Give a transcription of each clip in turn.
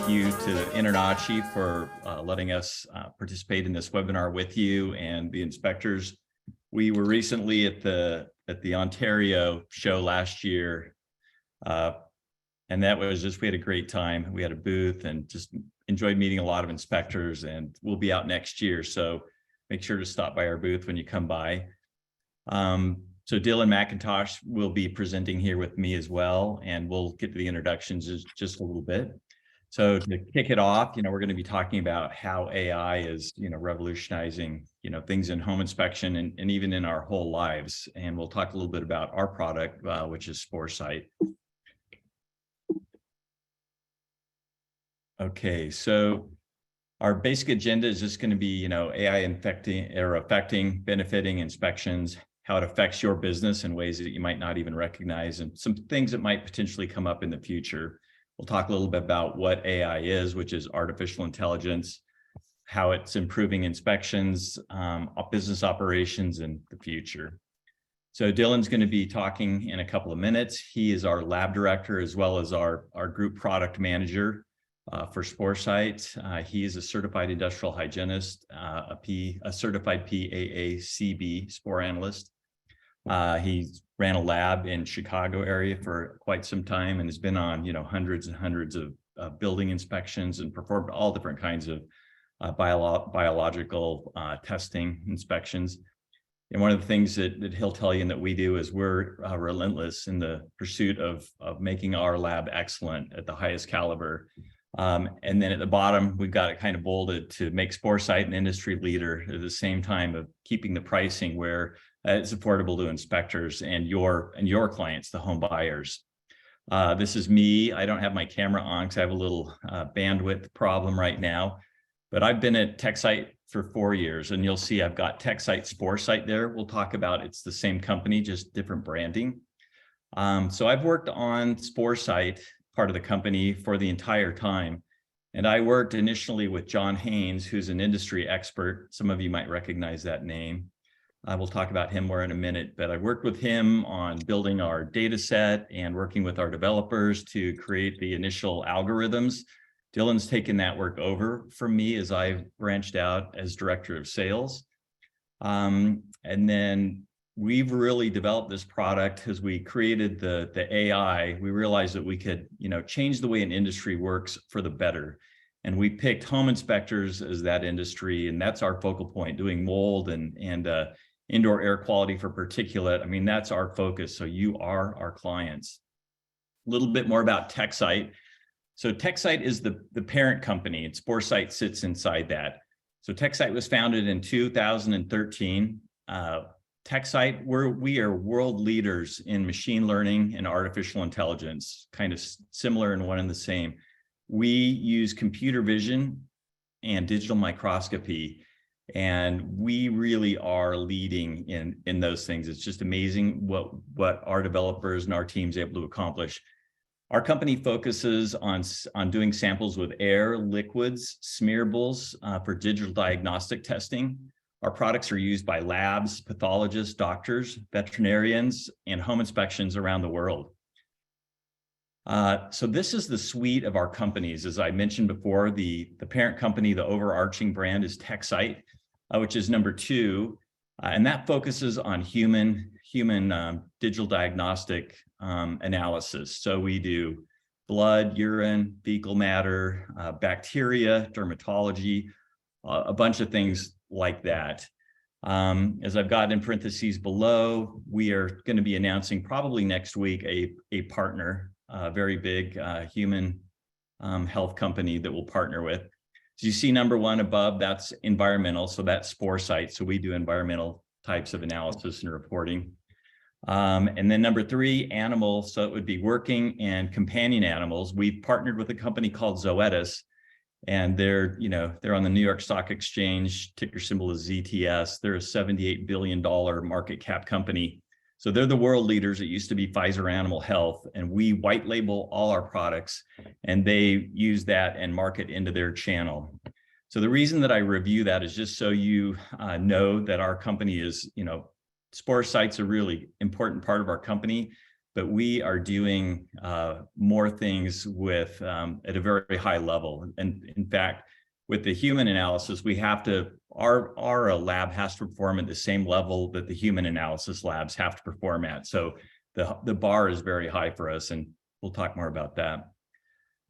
thank you to InterNACHI for letting us participate in this webinar with you and the inspectors. We were recently at the Ontario show last year, and that was just, we had a great time. We had a booth and just enjoyed meeting a lot of inspectors, and we'll be out next year. So make sure to stop by our booth when you come by. So Dylan McIntosh will be presenting here with me as well, and we'll get to the introductions just a little bit. So to kick it off, we're going to be talking about how AI is, revolutionizing, things in home inspection and even in our whole lives. And we'll talk a little bit about our product, which is Techcyte. Okay, so our basic agenda is just going to be, AI affecting, benefiting inspections, how it affects your business in ways that you might not even recognize, and some things that might potentially come up in the future. We'll talk a little bit about what AI is, which is artificial intelligence, how it's improving inspections, business operations in the future. So Dylan's going to be talking in a couple of minutes. He is our lab director as well as our group product manager for Techcyte. He is a certified industrial hygienist, a certified PAACB spore analyst. He ran a lab in Chicago area for quite some time and has been on, hundreds and hundreds of building inspections and performed all different kinds of biological testing inspections. And one of the things that he'll tell you and that we do is we're relentless in the pursuit of making our lab excellent at the highest caliber. And then at the bottom, we've got it kind of bolded to make Techcyte an industry leader at the same time of keeping the pricing where it's affordable to inspectors and your clients, the home buyers. This is me. I don't have my camera on because I have a little bandwidth problem right now, but I've been at Techcyte for 4 years, and you'll see I've got Techcyte Techcyte there. We'll talk about it's the same company, just different branding. So I've worked on Techcyte, part of the company, for the entire time. And I worked initially with John Haynes, who's an industry expert. Some of you might recognize that name. We'll talk about him more in a minute, but I worked with him on building our data set and working with our developers to create the initial algorithms. Dylan's taken that work over from me as I've branched out as director of sales. And then we've really developed this product as we created the AI. We realized that we could, change the way an industry works for the better. And we picked home inspectors as that industry, and that's our focal point, doing mold and indoor air quality for particulate. I mean, that's our focus. So you are our clients. A little bit more about Techcyte. So Techcyte is the parent company, and Techcyte sits inside that. So Techcyte was founded in 2013. Techcyte, we are world leaders in machine learning and artificial intelligence, kind of similar and one and the same. We use computer vision and digital microscopy, and we really are leading in those things. It's just amazing what our developers and our team's able to accomplish. Our company focuses on doing samples with air, liquids, smearables for digital diagnostic testing. Our products are used by labs, pathologists, doctors, veterinarians, and home inspections around the world. So this is the suite of our companies. As I mentioned before, the parent company, the overarching brand is Techcyte, which is number 2, and that focuses on human digital diagnostic analysis. So we do blood, urine, fecal matter, bacteria, dermatology, a bunch of things like that. As I've got in parentheses below, we are going to be announcing probably next week a partner, a very big human health company that we'll partner with. So you see number 1 above, that's environmental. So that's Techcyte. So we do environmental types of analysis and reporting. And then number 3, animal. So it would be working and companion animals. We've partnered with a company called Zoetis, and they're on the New York Stock Exchange. Ticker symbol is ZTS. They're a $78 billion market cap company. So they're the world leaders. It used to be Pfizer Animal Health, and we white label all our products, and they use that and market into their channel. So the reason that I review that is just so you know that our company is, Techcyte's a really important part of our company, but we are doing more things with at a very high level. And in fact, with the human analysis, we have to, our lab has to perform at the same level that the human analysis labs have to perform at. So the bar is very high for us, and we'll talk more about that.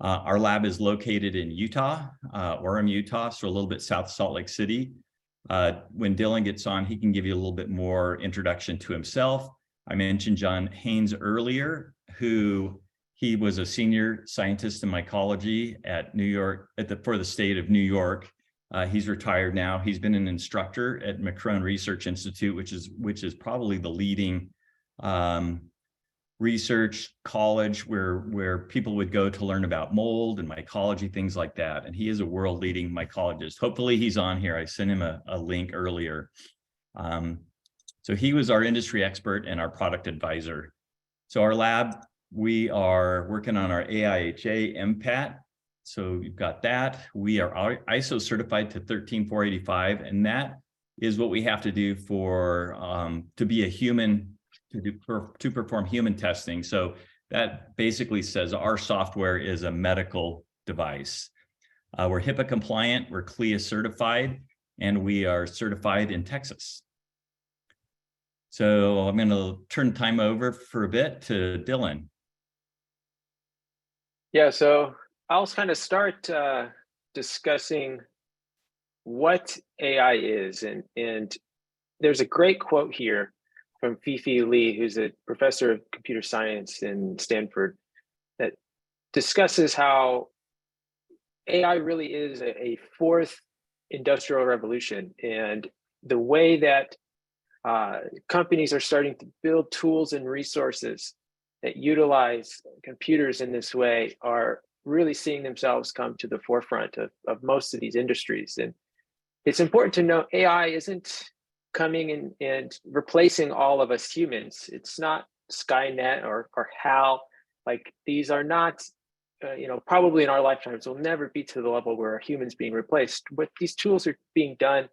Our lab is located in Utah, Orem, Utah, so a little bit south of Salt Lake City. When Dylan gets on, he can give you a little bit more introduction to himself. I mentioned John Haynes earlier, he was a senior scientist in mycology at New York, for the state of New York. He's retired now. He's been an instructor at McCrone Research Institute, which is probably the leading research college where people would go to learn about mold and mycology, things like that. And he is a world leading mycologist. Hopefully he's on here. I sent him a link earlier. So he was our industry expert and our product advisor. So our lab, we are working on our AIHA MPAT. So you've got that. We are ISO certified to 13485, and that is what we have to do for to be a human, to perform human testing. So that basically says our software is a medical device. We're HIPAA compliant, we're CLIA certified, and we are certified in Texas. So I'm going to turn time over for a bit to Dylan. Yeah, so I'll kind of start discussing what AI is. And there's a great quote here from Fifi Lee, who's a professor of computer science in Stanford, that discusses how AI really is a fourth industrial revolution. And the way that companies are starting to build tools and resources that utilize computers in this way are really seeing themselves come to the forefront of most of these industries. And it's important to note AI isn't coming and replacing all of us humans. It's not Skynet or HAL. Like, these are not, probably in our lifetimes will never be to the level where humans being replaced. What these tools are being done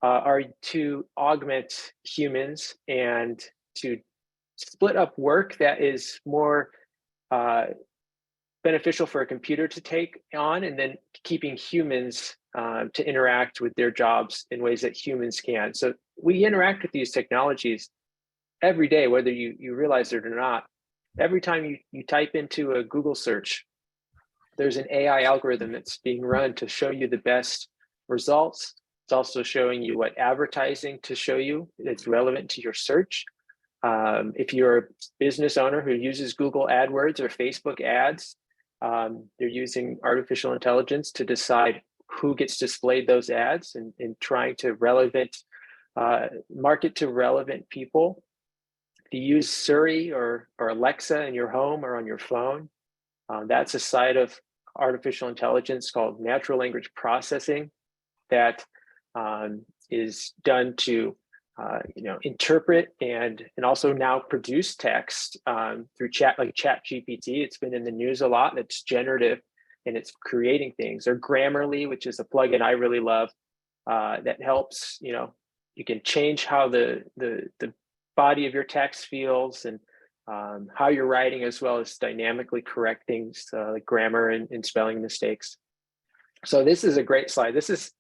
are to augment humans and to split up work that is more beneficial for a computer to take on, and then keeping humans to interact with their jobs in ways that humans can. So we interact with these technologies every day, whether you realize it or not. Every time you type into a Google search, there's an AI algorithm that's being run to show you the best results. It's also showing you what advertising to show you that's relevant to your search. If you're a business owner who uses Google AdWords or Facebook ads, they're using artificial intelligence to decide who gets displayed those ads and trying to market to relevant people. If you use Siri or Alexa in your home or on your phone, that's a side of artificial intelligence called natural language processing that is done to interpret and also now produce text through ChatGPT. It's been in the news a lot. It's generative and it's creating things. Or Grammarly, which is a plugin I really love that helps. You can change how the body of your text feels and how you're writing, as well as dynamically correct things like grammar and spelling mistakes. So this is a great slide. This is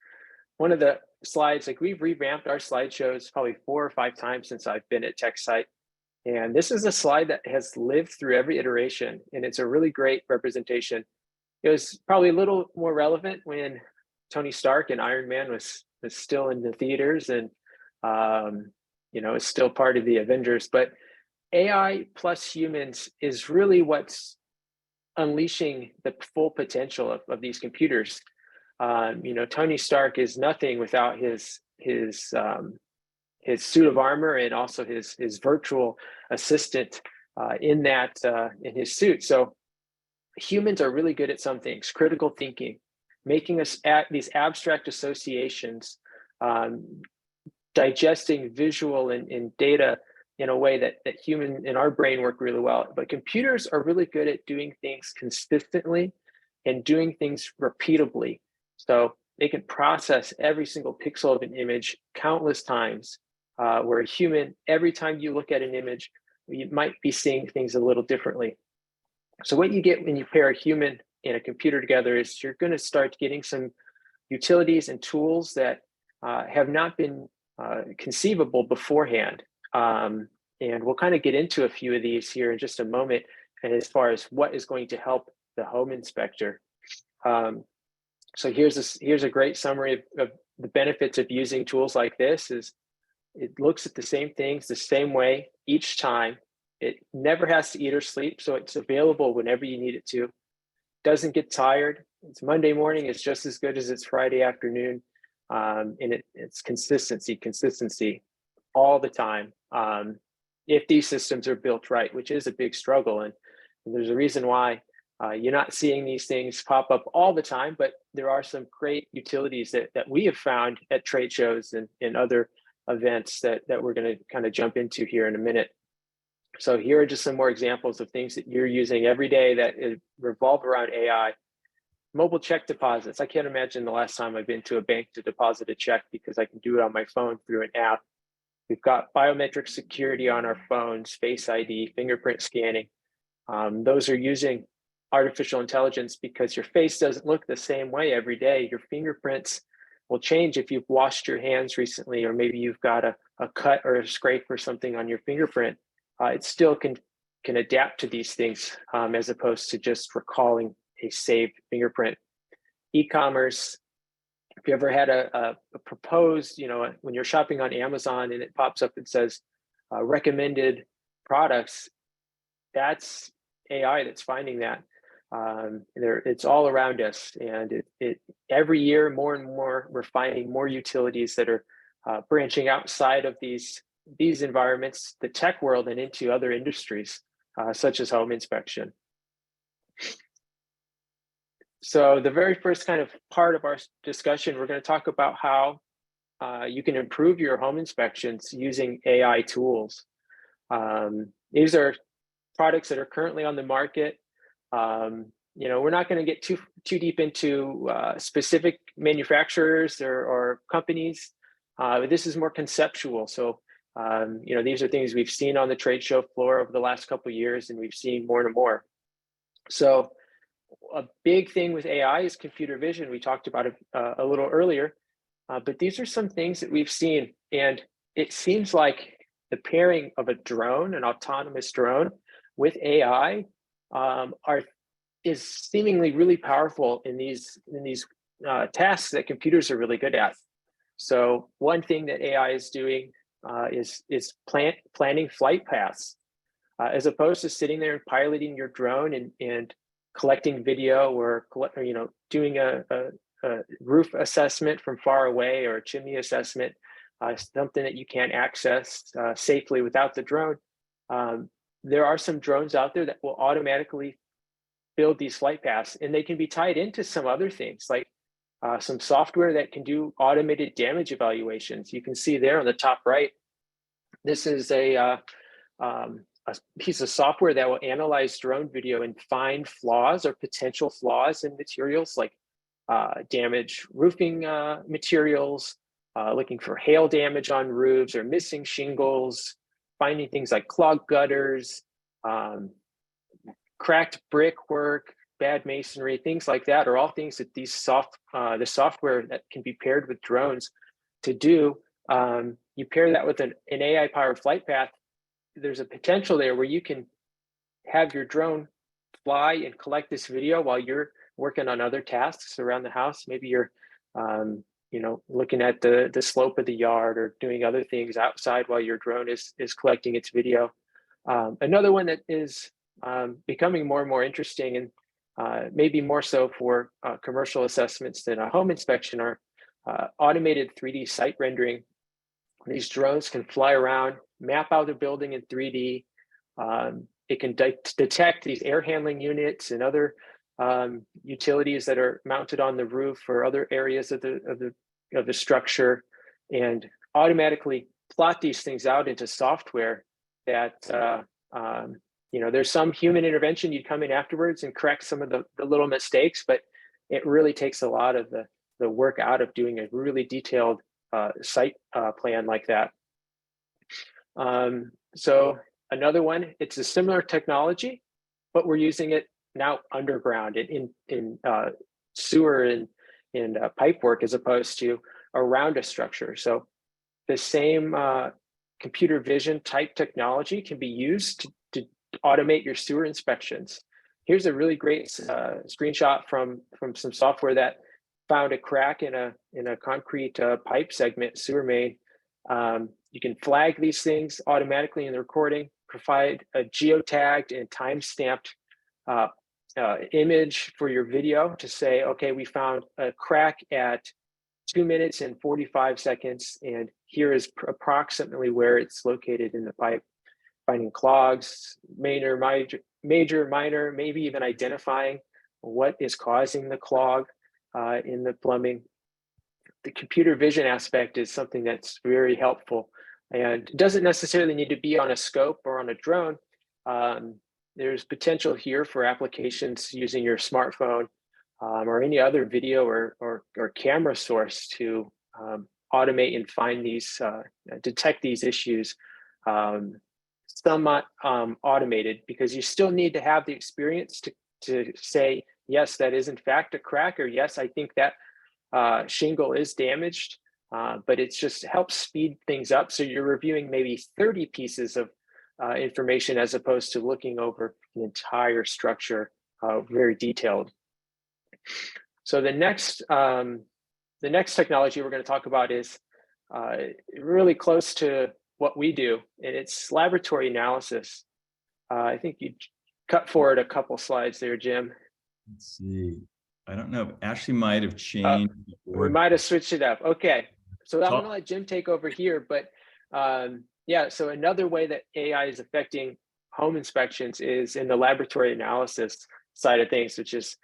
one of the slides, like, we've revamped our slideshows probably 4 or 5 times since I've been at Techcyte. And this is a slide that has lived through every iteration, and it's a really great representation. It was probably a little more relevant when Tony Stark and Iron Man was still in the theaters and, is still part of the Avengers. But AI plus humans is really what's unleashing the full potential of these computers. Tony Stark is nothing without his suit of armor and also his virtual assistant in his suit. So humans are really good at some things: critical thinking, making us at these abstract associations, digesting visual and data in a way that human in our brain work really well. But computers are really good at doing things consistently and doing things repeatably. So they can process every single pixel of an image countless times, where a human, every time you look at an image, you might be seeing things a little differently. So what you get when you pair a human and a computer together is you're going to start getting some utilities and tools that have not been conceivable beforehand. And we'll kind of get into a few of these here in just a moment, and as far as what is going to help the home inspector. So here's a great summary of the benefits of using tools like this. Is it looks at the same things the same way each time. It never has to eat or sleep, so it's available whenever you need it to. Doesn't get tired. It's Monday morning, it's just as good as it's Friday afternoon. And it's consistency all the time. If these systems are built right, which is a big struggle. And there's a reason why you're not seeing these things pop up all the time, but there are some great utilities that we have found at trade shows and other events that we're going to kind of jump into here in a minute. So here are just some more examples of things that you're using every day that revolve around AI. Mobile check deposits. I can't imagine the last time I've been to a bank to deposit a check because I can do it on my phone through an app. We've got biometric security on our phones, Face ID, fingerprint scanning. Those are using artificial intelligence because your face doesn't look the same way every day. Your fingerprints will change if you've washed your hands recently, or maybe you've got a cut or a scrape or something on your fingerprint. It still can adapt to these things as opposed to just recalling a saved fingerprint. E-commerce. If you ever had a proposed, when you're shopping on Amazon and it pops up and says recommended products, that's AI that's finding that. It's all around us, and every year more and more we're finding more utilities that are branching outside of these environments, the tech world, and into other industries such as home inspection. So the very first kind of part of our discussion, we're going to talk about how you can improve your home inspections using AI tools. These are products that are currently on the market. We're not going to get too deep into specific manufacturers or companies. This is more conceptual. So, these are things we've seen on the trade show floor over the last couple of years, and we've seen more and more. So a big thing with AI is computer vision. We talked about it a little earlier, but these are some things that we've seen, and it seems like the pairing of a drone, an autonomous drone, with AI is seemingly really powerful in these tasks that computers are really good at. So one thing that AI is doing is planning flight paths, as opposed to sitting there and piloting your drone and collecting video or doing a roof assessment from far away, or a chimney assessment, something that you can't access safely without the drone. There are some drones out there that will automatically build these flight paths, and they can be tied into some other things, like some software that can do automated damage evaluations. You can see there on the top right, this is a piece of software that will analyze drone video and find flaws or potential flaws in materials, like damaged roofing materials, looking for hail damage on roofs or missing shingles, finding things like clogged gutters, cracked brickwork, bad masonry, things like that are all things that the software that can be paired with drones to do. You pair that with an AI-powered flight path, there's a potential there where you can have your drone fly and collect this video while you're working on other tasks around the house. Maybe you're looking at the slope of the yard or doing other things outside while your drone is collecting its video. Another one that is becoming more and more interesting, and maybe more so for commercial assessments than a home inspection, are automated 3D site rendering. These drones can fly around, map out the building in 3D. It can detect these air handling units and other utilities that are mounted on the roof or other areas of the structure, and automatically plot these things out into software that there's some human intervention. You'd come in afterwards and correct some of the little mistakes, but it really takes a lot of the work out of doing a really detailed site plan like that. So another one, it's a similar technology, but we're using it now underground in sewer and pipe work as opposed to around a structure. So the same computer vision type technology can be used to automate your sewer inspections. Here's a really great screenshot from some software that found a crack in a concrete pipe segment, sewer main. You can flag these things automatically in the recording, provide a geotagged and time-stamped image for your video to say, okay, we found a crack at 2 minutes and 45 seconds, and here is approximately where it's located in the pipe. Finding clogs, major, minor, maybe even identifying what is causing the clog in the plumbing. The computer vision aspect is something that's very helpful and doesn't necessarily need to be on a scope or on a drone. There's potential here for applications using your smartphone or any other video or camera source to automate and find these, detect these issues somewhat automated, because you still need to have the experience to say, yes, that is in fact a crack, or yes, I think that shingle is damaged, but it just helps speed things up. So you're reviewing maybe 30 pieces of information as opposed to looking over the entire structure, very detailed. So the next technology we're going to talk about is really close to what we do, and it's laboratory analysis. I think you cut forward a couple slides there, Jim. Let's see. I don't know. Ashley might have changed. We might have switched it up. Okay. So I'm going to let Jim take over here. But yeah, so another way that AI is affecting home inspections is in the laboratory analysis side of things, which is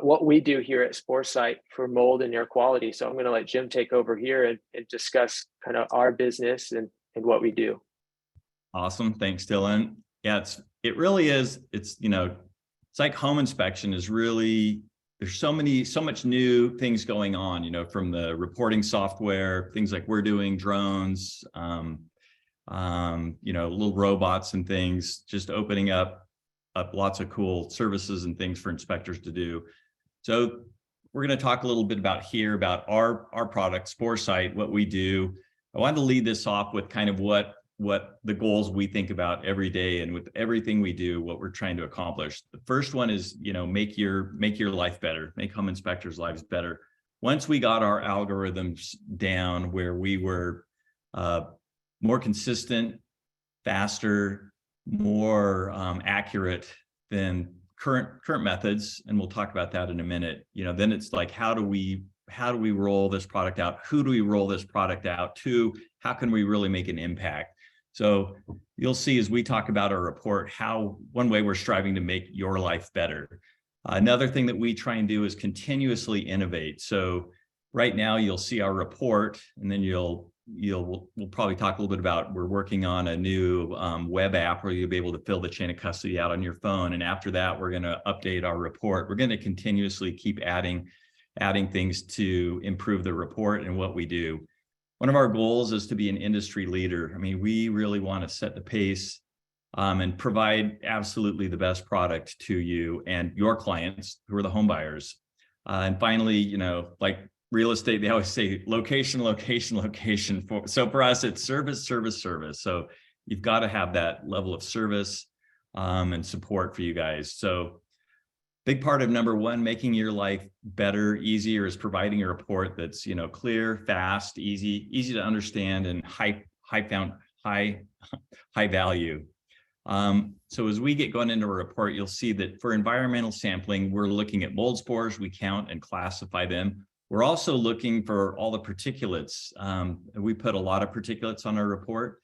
what we do here at Sporesight for mold and air quality. So I'm going to let Jim take over here and discuss kind of our business and what we do. Awesome. Thanks, Dylan. Yeah, it really is. It's, it's like home inspection is really, there's so much new things going on, from the reporting software, things like we're doing, drones, little robots and things, just opening up lots of cool services and things for inspectors to do. So we're going to talk a little bit about our product, Sporesight, what we do. I wanted to lead this off with kind of what the goals we think about every day, and with everything we do, what we're trying to accomplish. The first one is, make your life better, make home inspectors' lives better. Once we got our algorithms down where we were more consistent, faster, more accurate than current methods, and we'll talk about that in a minute, then it's like, how do we roll this product out? Who do we roll this product out to? How can we really make an impact? So you'll see as we talk about our report, how one way we're striving to make your life better. Another thing that we try and do is continuously innovate. So right now you'll see our report, and then we'll probably talk a little bit about, we're working on a new web app where you'll be able to fill the chain of custody out on your phone. And after that, we're going to update our report. We're going to continuously keep adding things to improve the report and what we do. One of our goals is to be an industry leader. I mean, we really want to set the pace and provide absolutely the best product to you and your clients, who are the home buyers. And finally, like real estate, they always say location, location, location. So for us, it's service, service, service. So you've got to have that level of service and support for you guys. So big part of number one, making your life better, easier, is providing a report that's, clear, fast, easy to understand, and high value. So as we get going into a report, you'll see that for environmental sampling, we're looking at mold spores. We count and classify them. We're also looking for all the particulates. We put a lot of particulates on our report.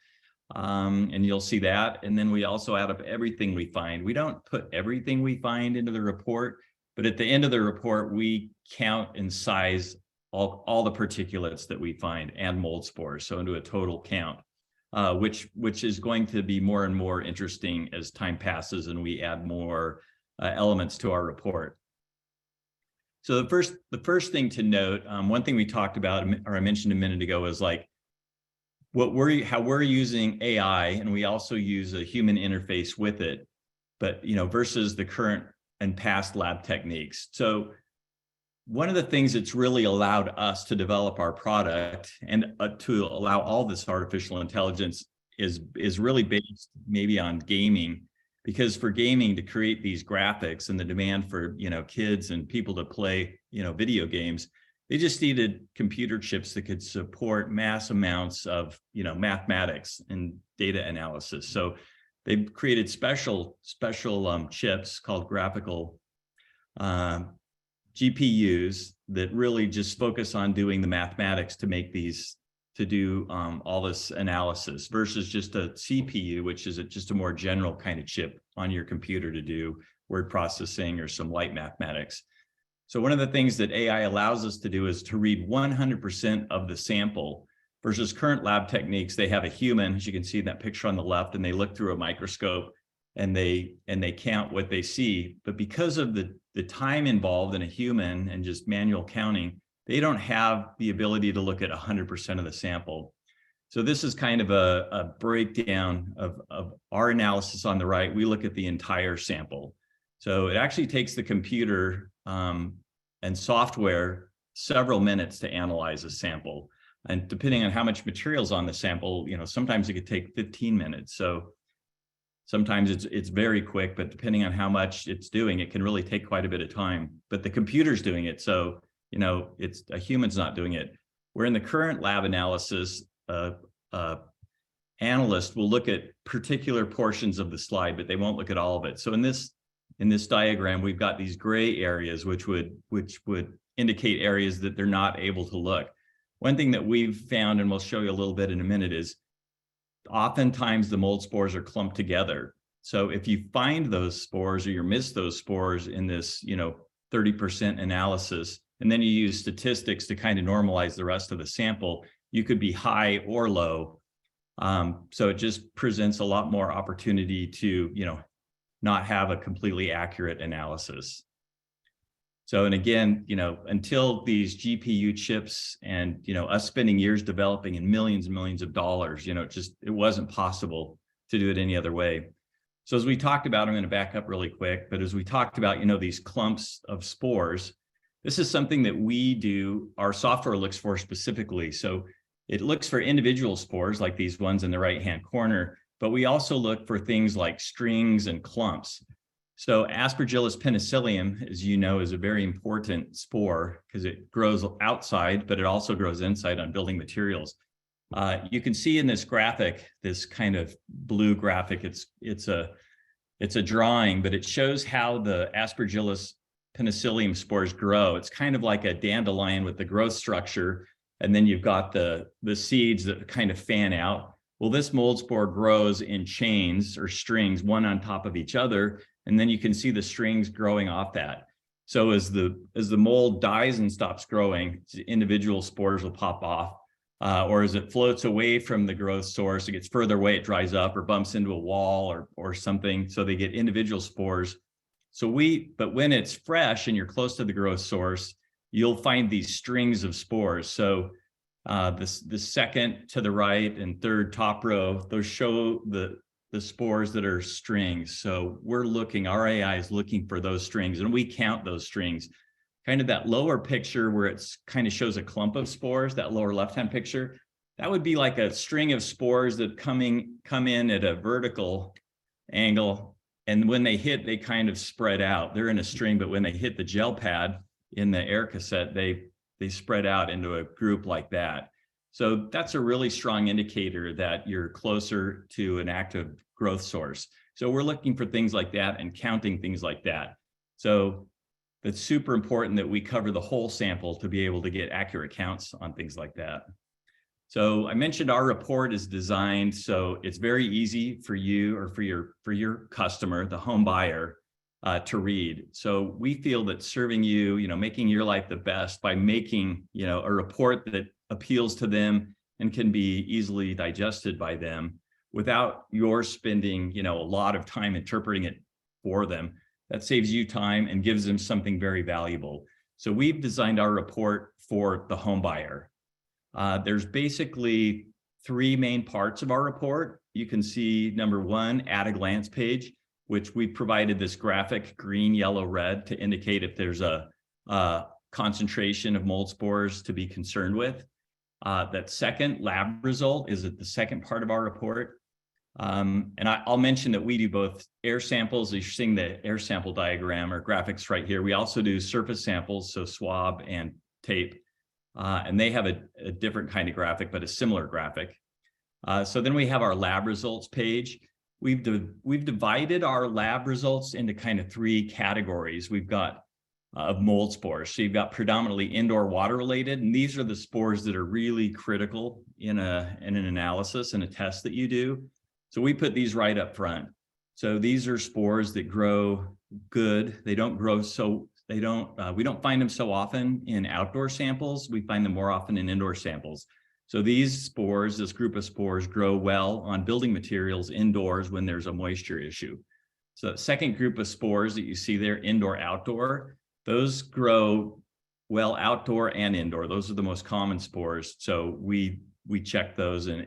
And you'll see that. And then we also add up everything we find. We don't put everything we find into the report, but at the end of the report, we count and size all the particulates that we find and mold spores, so into a total count, which is going to be more and more interesting as time passes and we add more elements to our report. So the first thing to note, one thing we talked about, or I mentioned a minute ago, is like, how we're using AI, and we also use a human interface with it, but versus the current and past lab techniques. So one of the things that's really allowed us to develop our product and to allow all this artificial intelligence is really based maybe on gaming, because for gaming to create these graphics and the demand for kids and people to play video games, they just needed computer chips that could support mass amounts of mathematics and data analysis. So they've created special chips called graphical GPUs that really just focus on doing the mathematics to make these, to do all this analysis, versus just a CPU, which is just a more general kind of chip on your computer to do word processing or some light mathematics. So one of the things that AI allows us to do is to read 100% of the sample, versus current lab techniques. They have a human, as you can see in that picture on the left, and they look through a microscope and they count what they see. But because of the time involved in a human and just manual counting, they don't have the ability to look at 100% of the sample. So this is kind of a breakdown of our analysis on the right. We look at the entire sample. So it actually takes the computer and software several minutes to analyze a sample. And depending on how much material's on the sample, sometimes it could take 15 minutes. So sometimes it's very quick, but depending on how much it's doing, it can really take quite a bit of time. But the computer's doing it, so it's a human's not doing it. Where in the current lab analysis, analyst will look at particular portions of the slide, but they won't look at all of it. So in this diagram, we've got these gray areas, which would indicate areas that they're not able to look. One thing that we've found, and we'll show you a little bit in a minute, is oftentimes the mold spores are clumped together. So if you find those spores or you miss those spores in this 30% analysis, and then you use statistics to kind of normalize the rest of the sample, you could be high or low. So it just presents a lot more opportunity to not have a completely accurate analysis. So, and again, until these GPU chips and, us spending years developing and millions of dollars, it wasn't possible to do it any other way. So as we talked about, I'm going to back up really quick, but as we talked about, these clumps of spores, this is something that we do, our software looks for specifically. So it looks for individual spores like these ones in the right-hand corner, but we also look for things like strings and clumps. So Aspergillus penicillium, as you know, is a very important spore because it grows outside, but it also grows inside on building materials. You can see in this graphic, this kind of blue graphic, it's a drawing, but it shows how the Aspergillus penicillium spores grow. It's kind of like a dandelion with the growth structure, and then you've got the seeds that kind of fan out. Well, this mold spore grows in chains or strings, one on top of each other, and then you can see the strings growing off that. So as the mold dies and stops growing, individual spores will pop off, or as it floats away from the growth source, it gets further away, it dries up or bumps into a wall or something, so they get individual spores. But when it's fresh and you're close to the growth source, you'll find these strings of spores. So the second to the right and third top row, those show the spores that are strings. So our AI is looking for those strings, and we count those strings. Kind of that lower picture where it's kind of shows a clump of spores, that lower left-hand picture, that would be like a string of spores that come in at a vertical angle. And when they hit, they kind of spread out. They're in a string, but when they hit the gel pad in the air cassette, they spread out into a group like that. So that's a really strong indicator that you're closer to an active growth source. So we're looking for things like that and counting things like that. So it's super important that we cover the whole sample to be able to get accurate counts on things like that. So I mentioned our report is designed so it's very easy for you or for your customer, the home buyer, to read. So we feel that serving you, making your life the best by making, a report that appeals to them and can be easily digested by them without your spending, a lot of time interpreting it for them. That saves you time and gives them something very valuable. So we've designed our report for the home buyer. There's basically three main parts of our report. You can see number one, at a glance page, which we provided this graphic green, yellow, red to indicate if there's a concentration of mold spores to be concerned with. That second lab result is at the second part of our report. And I'll mention that we do both air samples. You're seeing the air sample diagram or graphics right here. We also do surface samples, so swab and tape. And they have a different kind of graphic, but a similar graphic. So then we have our lab results page. We've divided our lab results into kind of three categories. We've got of mold spores. So you've got predominantly indoor water related, and these are the spores that are really critical in an analysis and a test that you do. So we put these right up front. So these are spores that grow good. They don't grow we don't find them so often in outdoor samples. We find them more often in indoor samples. So these spores, this group of spores, grow well on building materials indoors when there's a moisture issue. So the second group of spores that you see there, indoor, outdoor, those grow well outdoor and indoor. Those are the most common spores. So we check those, and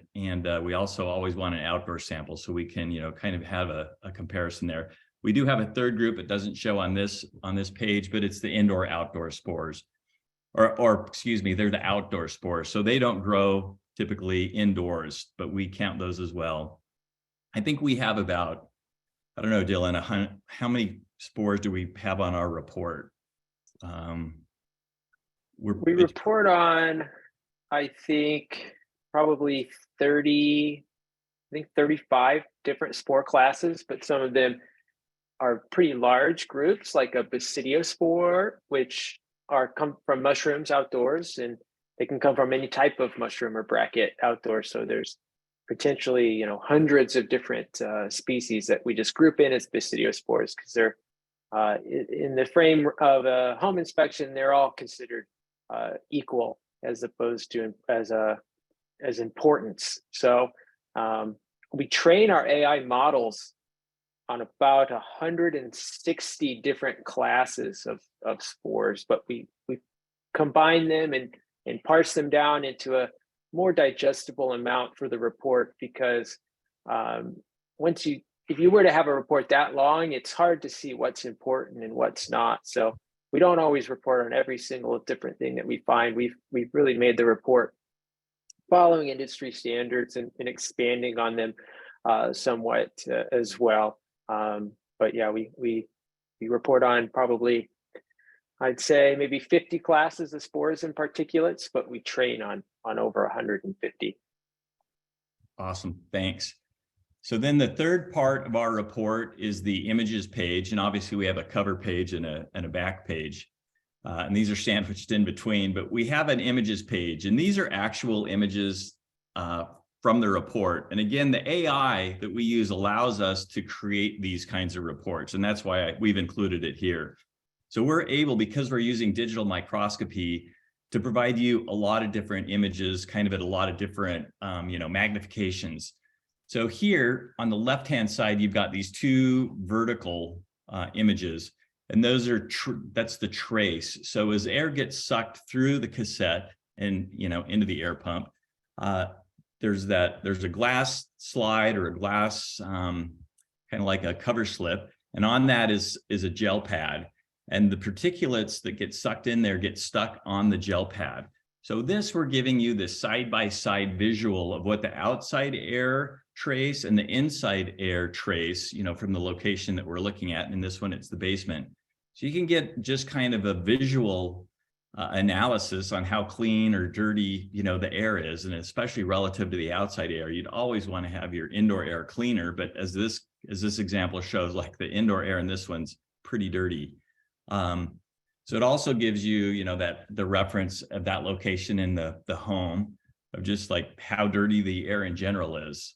we also always want an outdoor sample so we can, kind of have a comparison there. We do have a third group. It doesn't show on this page, but it's the indoor outdoor spores, or excuse me, they're the outdoor spores. So they don't grow typically indoors, but we count those as well. I think we have about, I don't know, Dylan, how many spores do we have on our report? We report on, I think, probably 35 different spore classes, but some of them are pretty large groups, like a basidiospore, which come from mushrooms outdoors, and they can come from any type of mushroom or bracket outdoors. So there's potentially, hundreds of different species that we just group in as basidiospores because they're in the frame of a home inspection. They're all considered equal as opposed to as importance. So we train our AI models on about 160 different classes of spores, but we combine them and parse them down into a more digestible amount for the report, because if you were to have a report that long, it's hard to see what's important and what's not. So we don't always report on every single different thing that we find. We've really made the report following industry standards and expanding on them somewhat as well. But yeah, we report on probably, I'd say maybe 50 classes of spores and particulates, but we train on over 150. Awesome, thanks. So then the third part of our report is the images page, and obviously we have a cover page and a back page, and these are sandwiched in between, but we have an images page, and these are actual images from the report. And again, the AI that we use allows us to create these kinds of reports, and that's why we've included it here. So we're able, because we're using digital microscopy, to provide you a lot of different images, kind of at a lot of different magnifications. So here on the left-hand side, you've got these two vertical images, and those are that's the trace. So as air gets sucked through the cassette and into the air pump, there's a glass slide or a glass kind of like a cover slip, and on that is a gel pad, and the particulates that get sucked in there get stuck on the gel pad. So we're giving you this side-by-side visual of what the outside air trace and the inside air trace, from the location that we're looking at. And in this one, it's the basement. So you can get just kind of a visual analysis on how clean or dirty, the air is, and especially relative to the outside air. You'd always want to have your indoor air cleaner, but as this example shows, like the indoor air in this one's pretty dirty. So it also gives you, that the reference of that location in the home of just like how dirty the air in general is.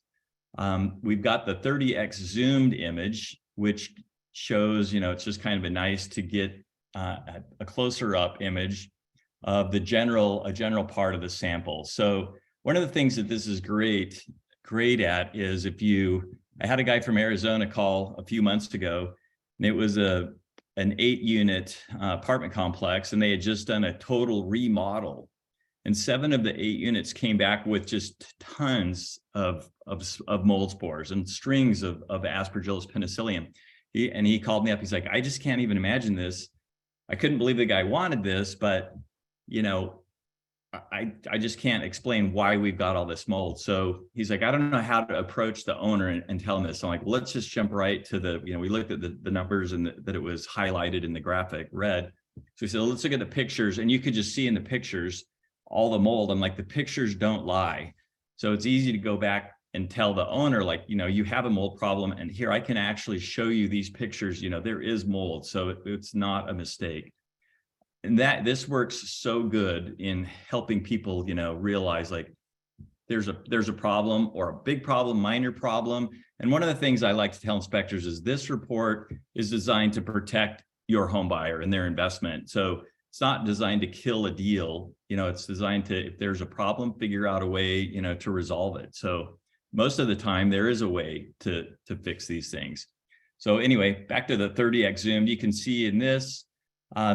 We've got the 30x zoomed image, which shows, it's just kind of nice to get a closer up image of a general part of the sample. So one of the things that this is great at is I had a guy from Arizona call a few months ago, and it was an 8-unit apartment complex, and they had just done a total remodel. And 7 of the 8 units came back with just tons of mold spores and strings of Aspergillus penicillium. He called me up. He's like, I just can't even imagine this. I couldn't believe the guy wanted this, but you know, I just can't explain why we've got all this mold. So he's like, I don't know how to approach the owner and tell him this. So I'm like, well, let's just jump right to the, you know, we looked at the numbers and that it was highlighted in the graphic red. So we said, let's look at the pictures, and you could just see in the pictures all the mold. I'm like, the pictures don't lie. So it's easy to go back and tell the owner, like, you know, you have a mold problem, and here I can actually show you these pictures, you know, there is mold. So it's not a mistake. And this works so good in helping people, you know, realize like there's a problem, or a big problem, minor problem. And one of the things I like to tell inspectors is this report is designed to protect your home buyer and their investment. So it's not designed to kill a deal. You know, it's designed to, if there's a problem, figure out a way, you know, to resolve it. So most of the time there is a way to fix these things. So anyway, back to the 30x zoom, you can see in this,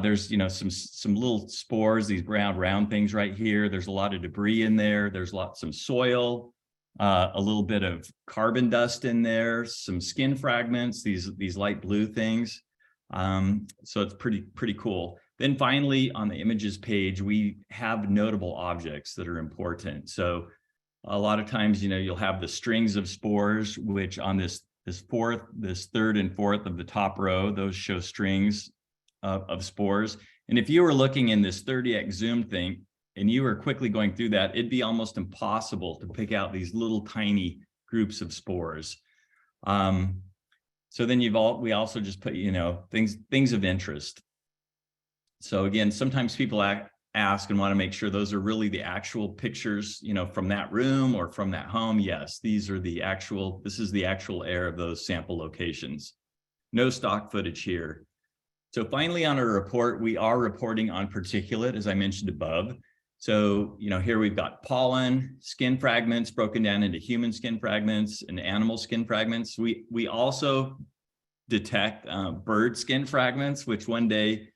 there's, you know, some little spores, these brown round things right here. There's a lot of debris in there. There's some soil, a little bit of carbon dust in there, some skin fragments, these light blue things. So it's pretty cool. Then finally, on the images page, we have notable objects that are important. So a lot of times, you know, you'll have the strings of spores, which on this third and fourth of the top row, those show strings of spores. And if you were looking in this 30x zoom thing and you were quickly going through that, it'd be almost impossible to pick out these little tiny groups of spores. So then we also just put, you know, things of interest. So again, sometimes people ask and want to make sure those are really the actual pictures, you know, from that room or from that home. Yes, this is the actual air of those sample locations. No stock footage here. So finally, on our report, we are reporting on particulate, as I mentioned above. So, you know, here we've got pollen, skin fragments broken down into human skin fragments and animal skin fragments. We also detect bird skin fragments, which one day,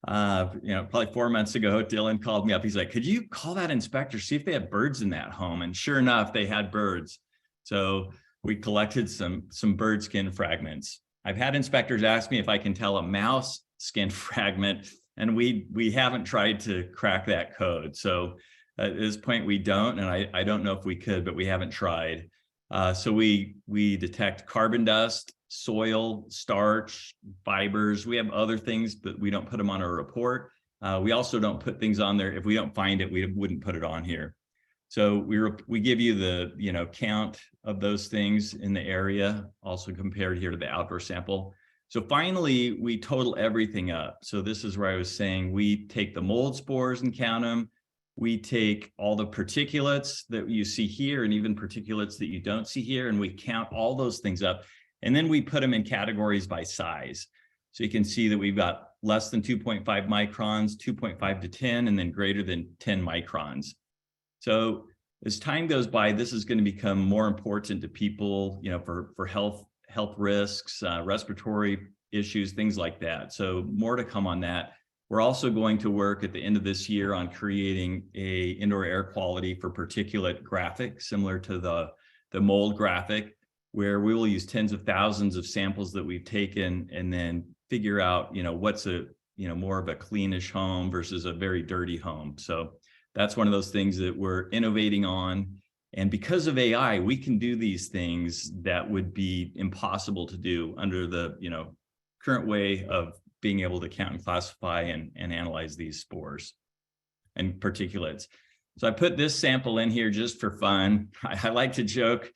you know, probably 4 months ago, Dylan called me up. He's like, could you call that inspector, see if they have birds in that home? And sure enough, they had birds. So we collected some bird skin fragments. I've had inspectors ask me if I can tell a mouse skin fragment, and we haven't tried to crack that code. So at this point we don't, and I don't know if we could, but we haven't tried. So we detect carbon dust, soil, starch, fibers. We have other things, but we don't put them on our report. We also don't put things on there. If we don't find it, we wouldn't put it on here. So we give you the, you know, count of those things in the area, also compared here to the outdoor sample. So finally, we total everything up. So this is where I was saying we take the mold spores and count them. We take all the particulates that you see here and even particulates that you don't see here, and we count all those things up. And then we put them in categories by size. So you can see that we've got less than 2.5 microns, 2.5 to 10, and then greater than 10 microns. So as time goes by, this is going to become more important to people, you know, for health risks, respiratory issues, things like that. So more to come on that. We're also going to work at the end of this year on creating a indoor air quality for particulate graphic, similar to the mold graphic, where we will use tens of thousands of samples that we've taken and then figure out, you know, what's more of a cleanish home versus a very dirty home. So that's one of those things that we're innovating on. And because of AI, we can do these things that would be impossible to do under the, you know, current way of being able to count and classify and analyze these spores and particulates. So I put this sample in here just for fun. I like to joke,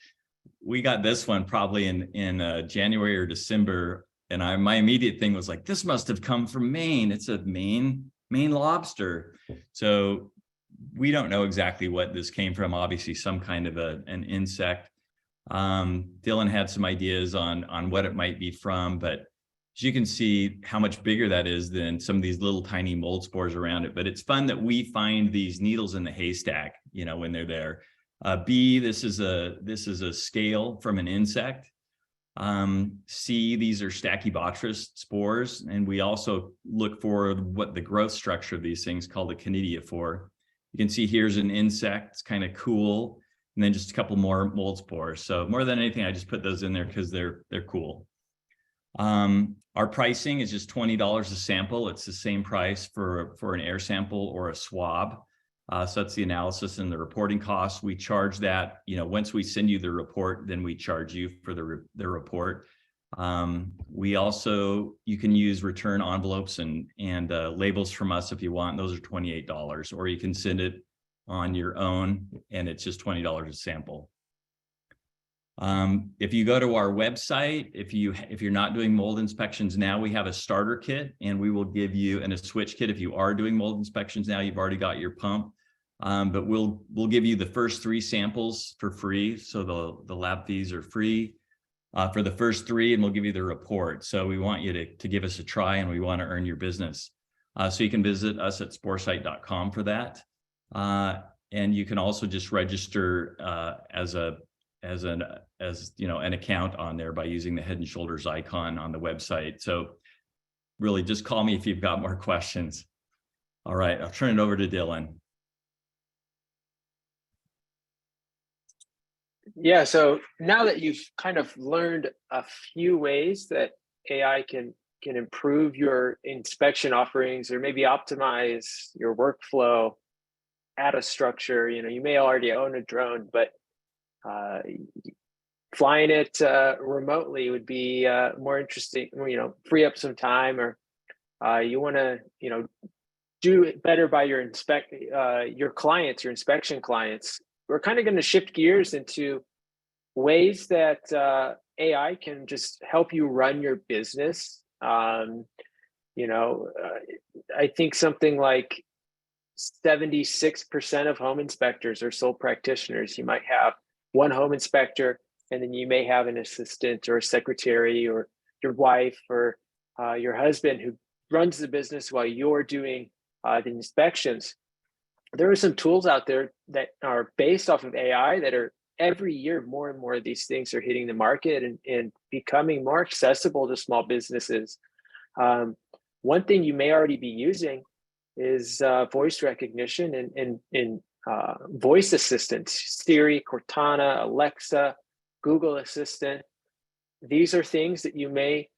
we got this one probably in January or December, and my immediate thing was like, this must have come from Maine. It's a Maine lobster. So we don't know exactly what this came from. Obviously, some kind of an insect. Dylan had some ideas on what it might be from, but as you can see how much bigger that is than some of these little tiny mold spores around it. But it's fun that we find these needles in the haystack, you know, when they're there. B, this is a scale from an insect. C, these are Stachybotrys spores, and we also look for what the growth structure of these things called a conidiophore. You can see here's an insect, it's kind of cool. And then just a couple more mold spores. So more than anything, I just put those in there because they're cool. Our pricing is just $20 a sample. It's the same price for an air sample or a swab. So that's the analysis and the reporting costs. We charge that, once we send you the report, then we charge you for the report. We also, you can use return envelopes and labels from us if you want. Those are $28, or you can send it on your own and it's just $20 a sample. If you go to our website, if you're not doing mold inspections now, we have a starter kit, and we will give you, and a switch kit if you are doing mold inspections now. You've already got your pump, but we'll give you the first 3 samples for free. So the lab fees are free for the first 3, and we'll give you the report. So we want you to give us a try, and we want to earn your business. So you can visit us at sporesite.com for that, and you can also just register as an account on there by using the Head and Shoulders icon on the website. So really just call me if you've got more questions. All right, I'll turn it over to Dylan. Yeah, so now that you've kind of learned a few ways that AI can improve your inspection offerings, or maybe optimize your workflow, add a structure, you may already own a drone, but flying it remotely would be more interesting, free up some time, or you want to, do it better by your clients, your inspection clients. We're kind of going to shift gears into ways that AI can just help you run your business. I think something like 76% of home inspectors are sole practitioners. You might have one home inspector, and then you may have an assistant or a secretary, or your wife, or your husband who runs the business while you're doing the inspections. There are some tools out there that are based off of AI that are, every year, more and more of these things are hitting the market and becoming more accessible to small businesses. One thing you may already be using is voice recognition and voice assistants: Siri, Cortana, Alexa, Google Assistant. These are things that you may,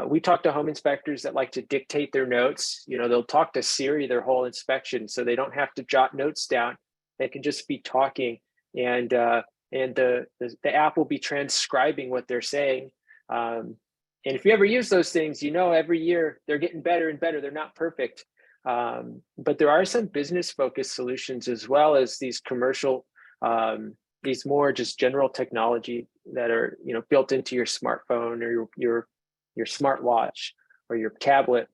we talk to home inspectors that like to dictate their notes. They'll talk to Siri their whole inspection, so they don't have to jot notes down. They can just be talking, and the app will be transcribing what they're saying. And if you ever use those things, every year they're getting better and better. They're not perfect. But there are some business-focused solutions, as well as these commercial, these more just general technology that are built into your smartphone or your smartwatch or your tablet.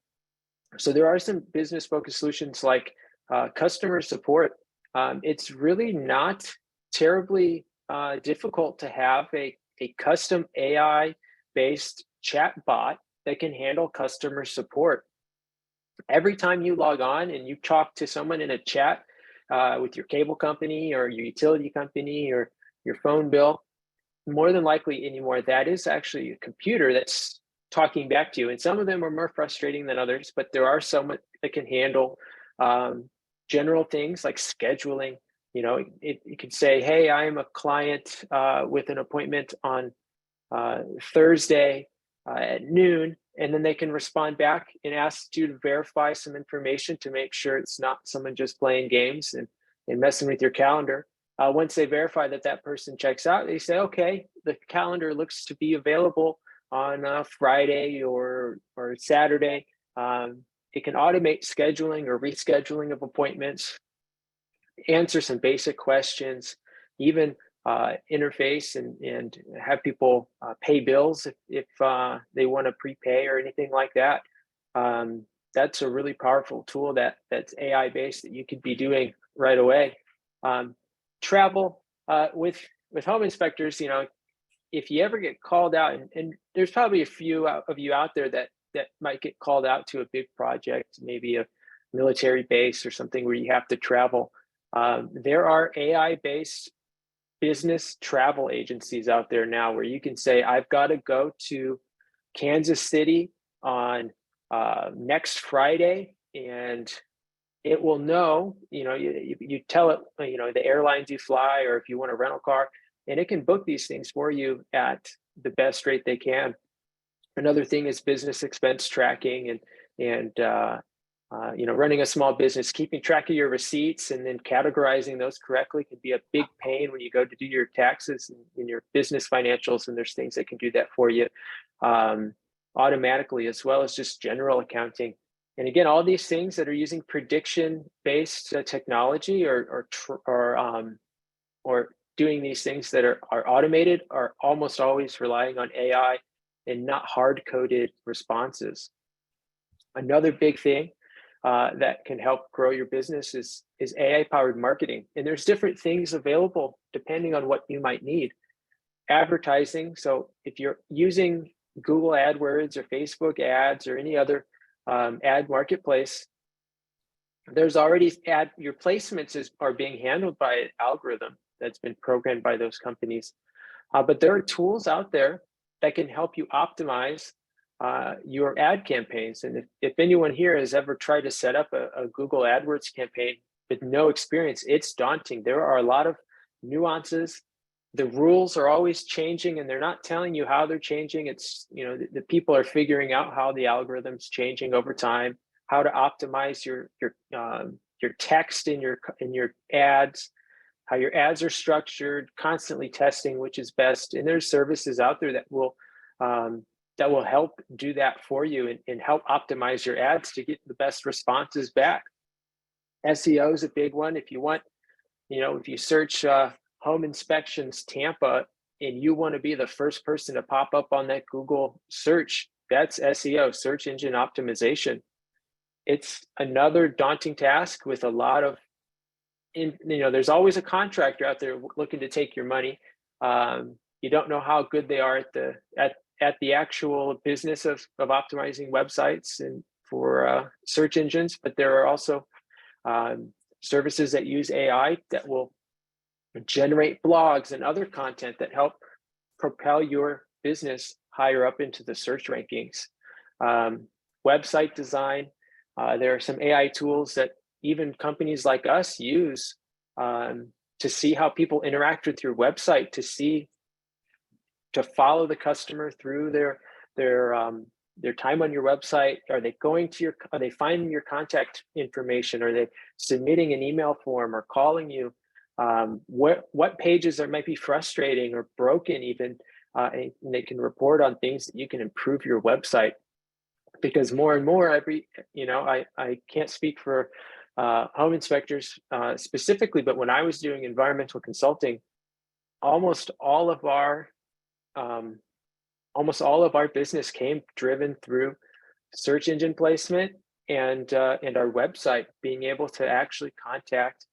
So there are some business-focused solutions like customer support. It's really not terribly difficult to have a custom AI-based chat bot that can handle customer support. Every time you log on and you talk to someone in a chat with your cable company or your utility company or your phone bill, more than likely anymore, that is actually a computer that's talking back to you. And some of them are more frustrating than others, but there are some that can handle general things like scheduling. It can say, hey, I am a client with an appointment on Thursday at noon. And then they can respond back and ask you to verify some information to make sure it's not someone just playing games and messing with your calendar. Once they verify that person checks out, they say, okay, the calendar looks to be available on Friday or Saturday. It can automate scheduling or rescheduling of appointments, answer some basic questions, even interface and have people pay bills if they want to prepay or anything like that. That's a really powerful tool that's AI based that you could be doing right away. Travel with home inspectors, if you ever get called out, and there's probably a few of you out there that might get called out to a big project, maybe a military base or something where you have to travel. There are AI-based business travel agencies out there now where you can say, I've got to go to Kansas City on next Friday, and it will know, you tell it, the airlines you fly, or if you want a rental car, and it can book these things for you at the best rate they can. Another thing is business expense tracking, and running a small business, keeping track of your receipts and then categorizing those correctly can be a big pain when you go to do your taxes and your business financials. And there's things that can do that for you automatically, as well as just general accounting. And again, all these things that are using prediction-based technology or doing these things that are automated are almost always relying on AI and not hard-coded responses. Another big thing that can help grow your business is AI-powered marketing. And there's different things available depending on what you might need. Advertising, so if you're using Google AdWords or Facebook ads or any other ad marketplace, there's already your placements are being handled by an algorithm that's been programmed by those companies. But there are tools out there that can help you optimize your ad campaigns. And if anyone here has ever tried to set up a Google AdWords campaign with no experience, it's daunting. There are a lot of nuances. The rules are always changing, and they're not telling you how they're changing. It's, the people are figuring out how the algorithm's changing over time, how to optimize your text in your ads, how your ads are structured, constantly testing which is best. And there's services out there that will help do that for you and help optimize your ads to get the best responses back. SEO is a big one. If you want, if you search home inspections Tampa and you want to be the first person to pop up on that Google search, that's SEO, search engine optimization. It's another daunting task with a lot of, there's always a contractor out there looking to take your money. You don't know how good they are at the actual business of optimizing websites and for search engines, but there are also services that use AI that will generate blogs and other content that help propel your business higher up into the search rankings. Website design, there are some AI tools that even companies like us use to see how people interact with your website, to follow the customer through their time on your website. Are they finding your contact information? Are they submitting an email form or calling you? What pages that might be frustrating or broken even, and they can report on things that you can improve your website. Because more and more I can't speak for home inspectors specifically, but when I was doing environmental consulting, almost all of our business came driven through search engine placement and our website, being able to actually contact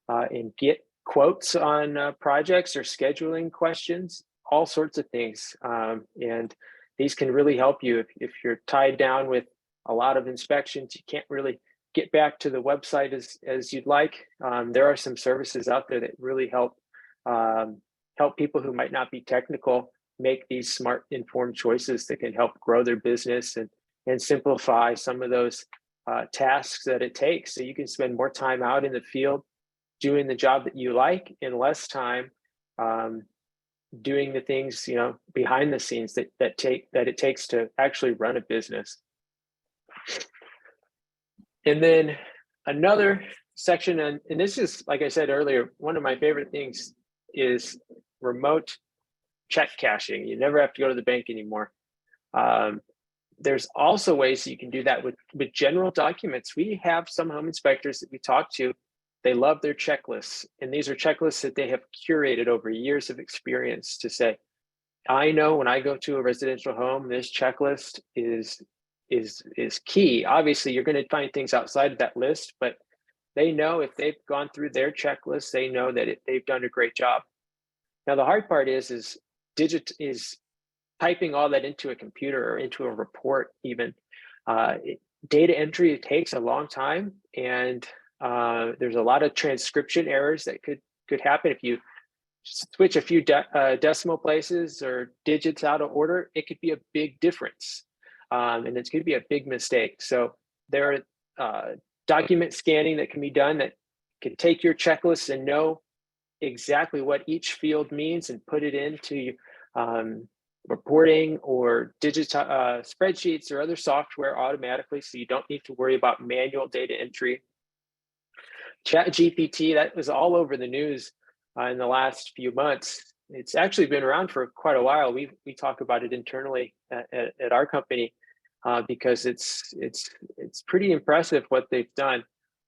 and get quotes on projects or scheduling questions, all sorts of things. And these can really help you if you're tied down with a lot of inspections, you can't really get back to the website as you'd like. There are some services out there that really help people who might not be technical make these smart, informed choices that can help grow their business and simplify some of those tasks that it takes, so you can spend more time out in the field doing the job that you like and less time doing the things behind the scenes that it takes to actually run a business. And then another section, and this is, like I said earlier, one of my favorite things is remote check cashing. You never have to go to the bank anymore. There's also ways you can do that with general documents. We have some home inspectors that we talk to. They love their checklists, and these are checklists that they have curated over years of experience to say, I know when I go to a residential home, this checklist is key. Obviously, you're going to find things outside of that list, but they know if they've gone through their checklist, they know that they've done a great job. Now, the hard part is typing all that into a computer or into a report even. Data entry, it takes a long time, and there's a lot of transcription errors that could happen if you switch a few decimal places or digits out of order. It could be a big difference, and it's going to be a big mistake. So there are document scanning that can be done that can take your checklist and know exactly what each field means and put it into reporting or digital spreadsheets or other software automatically, so you don't need to worry about manual data entry. ChatGPT, that was all over the news in the last few months. It's actually been around for quite a while. We talk about it internally at our company because it's pretty impressive what they've done.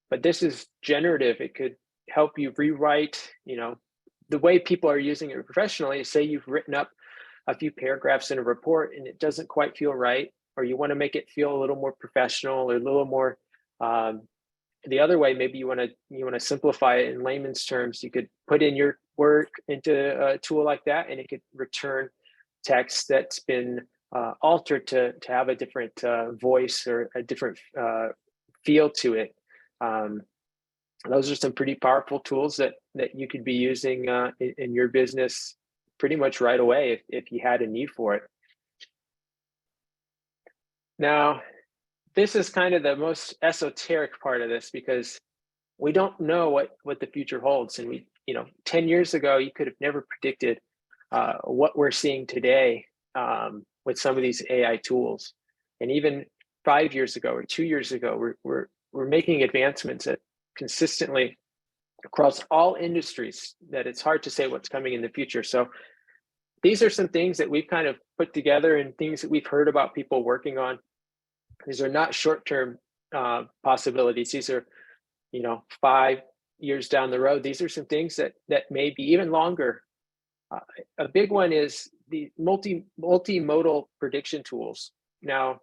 But this is generative. It could help you rewrite, the way people are using it professionally. Say you've written up a few paragraphs in a report and it doesn't quite feel right, or you want to make it feel a little more professional or a little more the other way. Maybe you want to simplify it in layman's terms. You could put in your work into a tool like that, and it could return text that's been altered to have a different voice or a different feel to it. Those are some pretty powerful tools that you could be using in your business pretty much right away if you had a need for it. Now, this is kind of the most esoteric part of this, because we don't know what the future holds. And 10 years ago, you could have never predicted what we're seeing today with some of these AI tools. And even 5 years ago or 2 years ago, we're making advancements that consistently across all industries that it's hard to say what's coming in the future. So these are some things that we've kind of put together and things that we've heard about people working on. These are not short-term possibilities. These are, 5 years down the road. These are some things that may be even longer. A big one is the multimodal prediction tools. Now,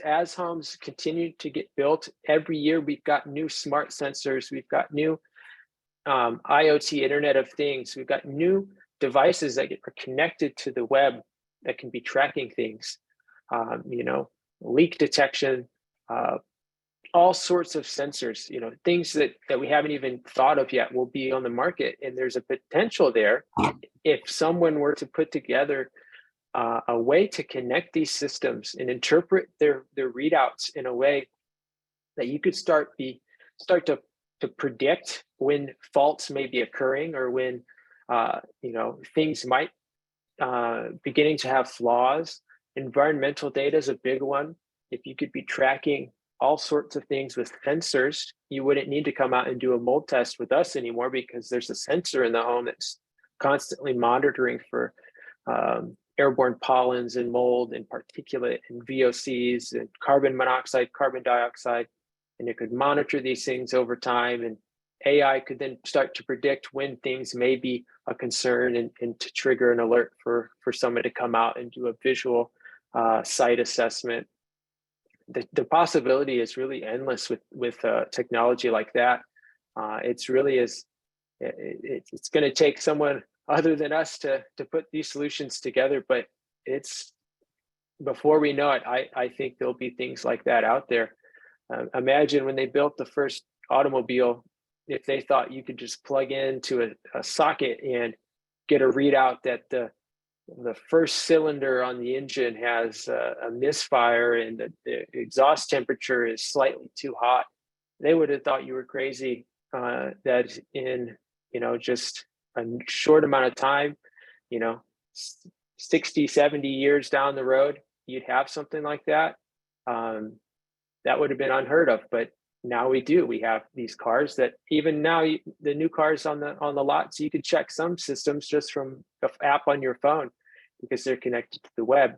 as homes continue to get built, every year we've got new smart sensors, we've got new IoT, Internet of Things, we've got new devices that are connected to the web that can be tracking things, leak detection, all sorts of sensors, things that we haven't even thought of yet will be on the market. And there's a potential there if someone were to put together a way to connect these systems and interpret their readouts in a way that you could start to predict when faults may be occurring, or when things might beginning to have flaws. Environmental data is a big one. If you could be tracking all sorts of things with sensors, you wouldn't need to come out and do a mold test with us anymore, because there's a sensor in the home that's constantly monitoring for airborne pollens and mold and particulate and VOCs and carbon monoxide, carbon dioxide, and it could monitor these things over time. And AI could then start to predict when things may be a concern and to trigger an alert for someone to come out and do a visual site assessment. The possibility is really endless with technology like that. It's really it's going to take someone other than us to put these solutions together, but it's before we know it, I think there'll be things like that out there. Imagine when they built the first automobile, if they thought you could just plug into a socket and get a readout that the first cylinder on the engine has a misfire and the exhaust temperature is slightly too hot, they would have thought you were crazy. That in just a short amount of time, 60, 70 years down the road, you'd have something like that. That would have been unheard of, but now we do. We have these cars that even now, the new cars on the lot, so you can check some systems just from the app on your phone because they're connected to the web.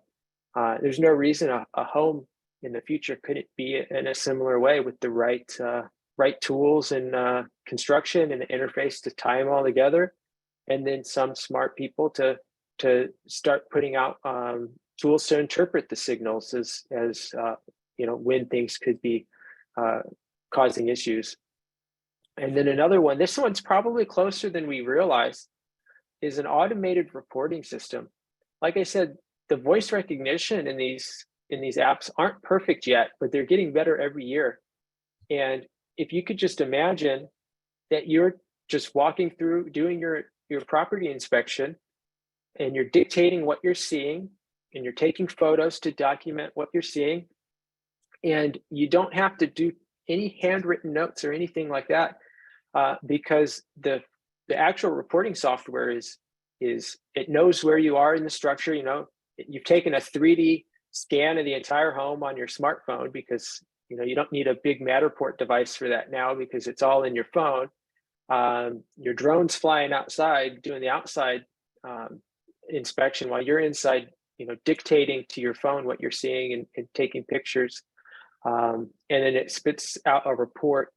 There's no reason a home in the future couldn't be in a similar way with the right tools and construction and the interface to tie them all together, and then some smart people to start putting out tools to interpret the signals as when things could be causing issues. And then another one, this one's probably closer than we realize, is an automated reporting system. Like I said, the voice recognition in these apps aren't perfect yet, but they're getting better every year. And if you could just imagine that you're just walking through, doing your property inspection, and you're dictating what you're seeing, and you're taking photos to document what you're seeing, and you don't have to do any handwritten notes or anything like that, because the actual reporting software is it knows where you are in the structure. You know, you've taken a 3D scan of the entire home on your smartphone, because you don't need a big Matterport device for that now, because it's all in your phone. Your drone's flying outside doing the outside inspection while you're inside, dictating to your phone what you're seeing and taking pictures. And then it spits out a report.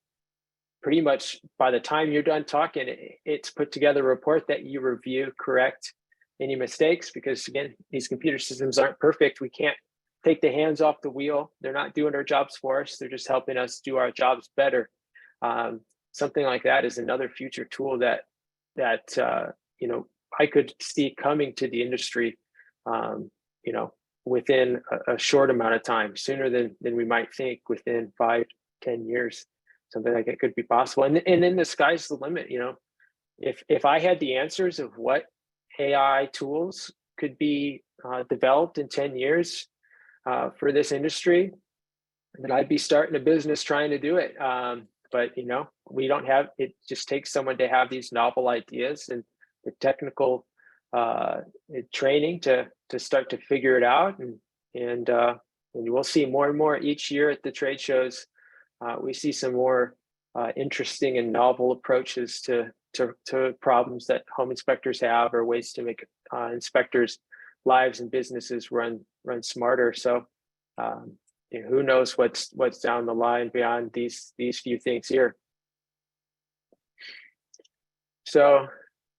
Pretty much by the time you're done talking, it's put together a report that you review, correct any mistakes, because again, these computer systems aren't perfect. We can't take the hands off the wheel. They're not doing our jobs for us. They're just helping us do our jobs better. Something like that is another future tool that I could see coming to the industry, within a short amount of time, sooner than we might think, within 5-10 years. Something like it could be possible. And then the sky's the limit. If I had the answers of what AI tools could be developed in 10 years for this industry, then I'd be starting a business trying to do it. But we don't have, it just takes someone to have these novel ideas and the technical training to start to figure it out. And we'll see more and more each year at the trade shows. We see some more interesting and novel approaches to problems that home inspectors have, or ways to make inspectors' lives and businesses run smarter. So who knows what's down the line beyond these few things here. So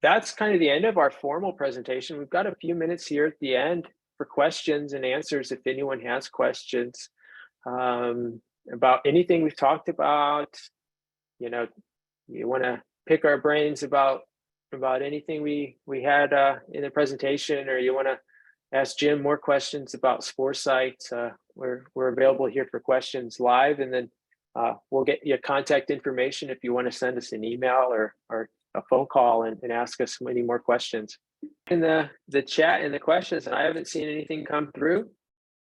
that's kind of the end of our formal presentation. We've got a few minutes here at the end for questions and answers, if anyone has questions about anything we've talked about. You want to pick our brains about anything we had in the presentation, or you want to ask Jim more questions about Sporesight, we're available here for questions live, and then we'll get you contact information if you want to send us an email or a phone call and ask us any more questions. In the chat and the questions, and I haven't seen anything come through.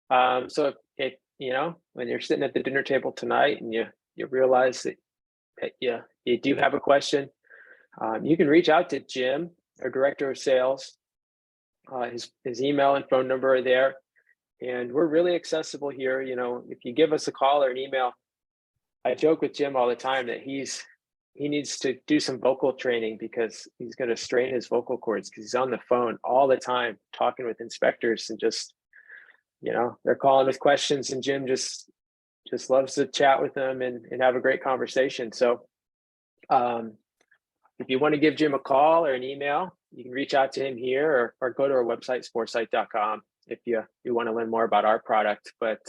So if when you're sitting at the dinner table tonight and you realize that you do have a question, you can reach out to Jim, our director of sales. His email and phone number are there, and we're really accessible here. If you give us a call or an email, I joke with Jim all the time that he needs to do some vocal training, because he's going to strain his vocal cords, because he's on the phone all the time talking with inspectors, and just they're calling with questions, and Jim just loves to chat with them and have a great conversation. So if you want to give Jim a call or an email, you can reach out to him here, or go to our website, sporesight.com, if you want to learn more about our product. But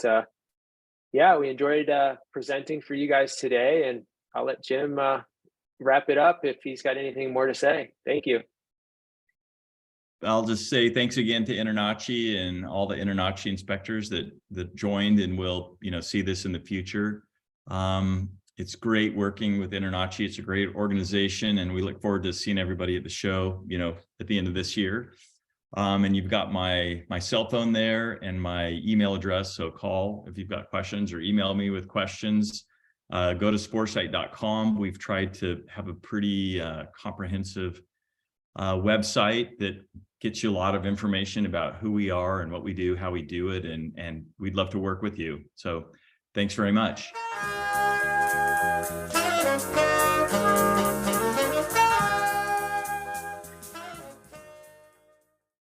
yeah, we enjoyed presenting for you guys today, and I'll let Jim wrap it up if he's got anything more to say. Thank you. I'll just say thanks again to InterNACHI and all the InterNACHI inspectors that joined and will see this in the future. It's great working with InterNACHI. It's a great organization, and we look forward to seeing everybody at the show, at the end of this year. And you've got my cell phone there and my email address. So call if you've got questions, or email me with questions. Go to sporesight.com. We've tried to have a pretty comprehensive website that gets you a lot of information about who we are and what we do, how we do it, and we'd love to work with you. So thanks very much.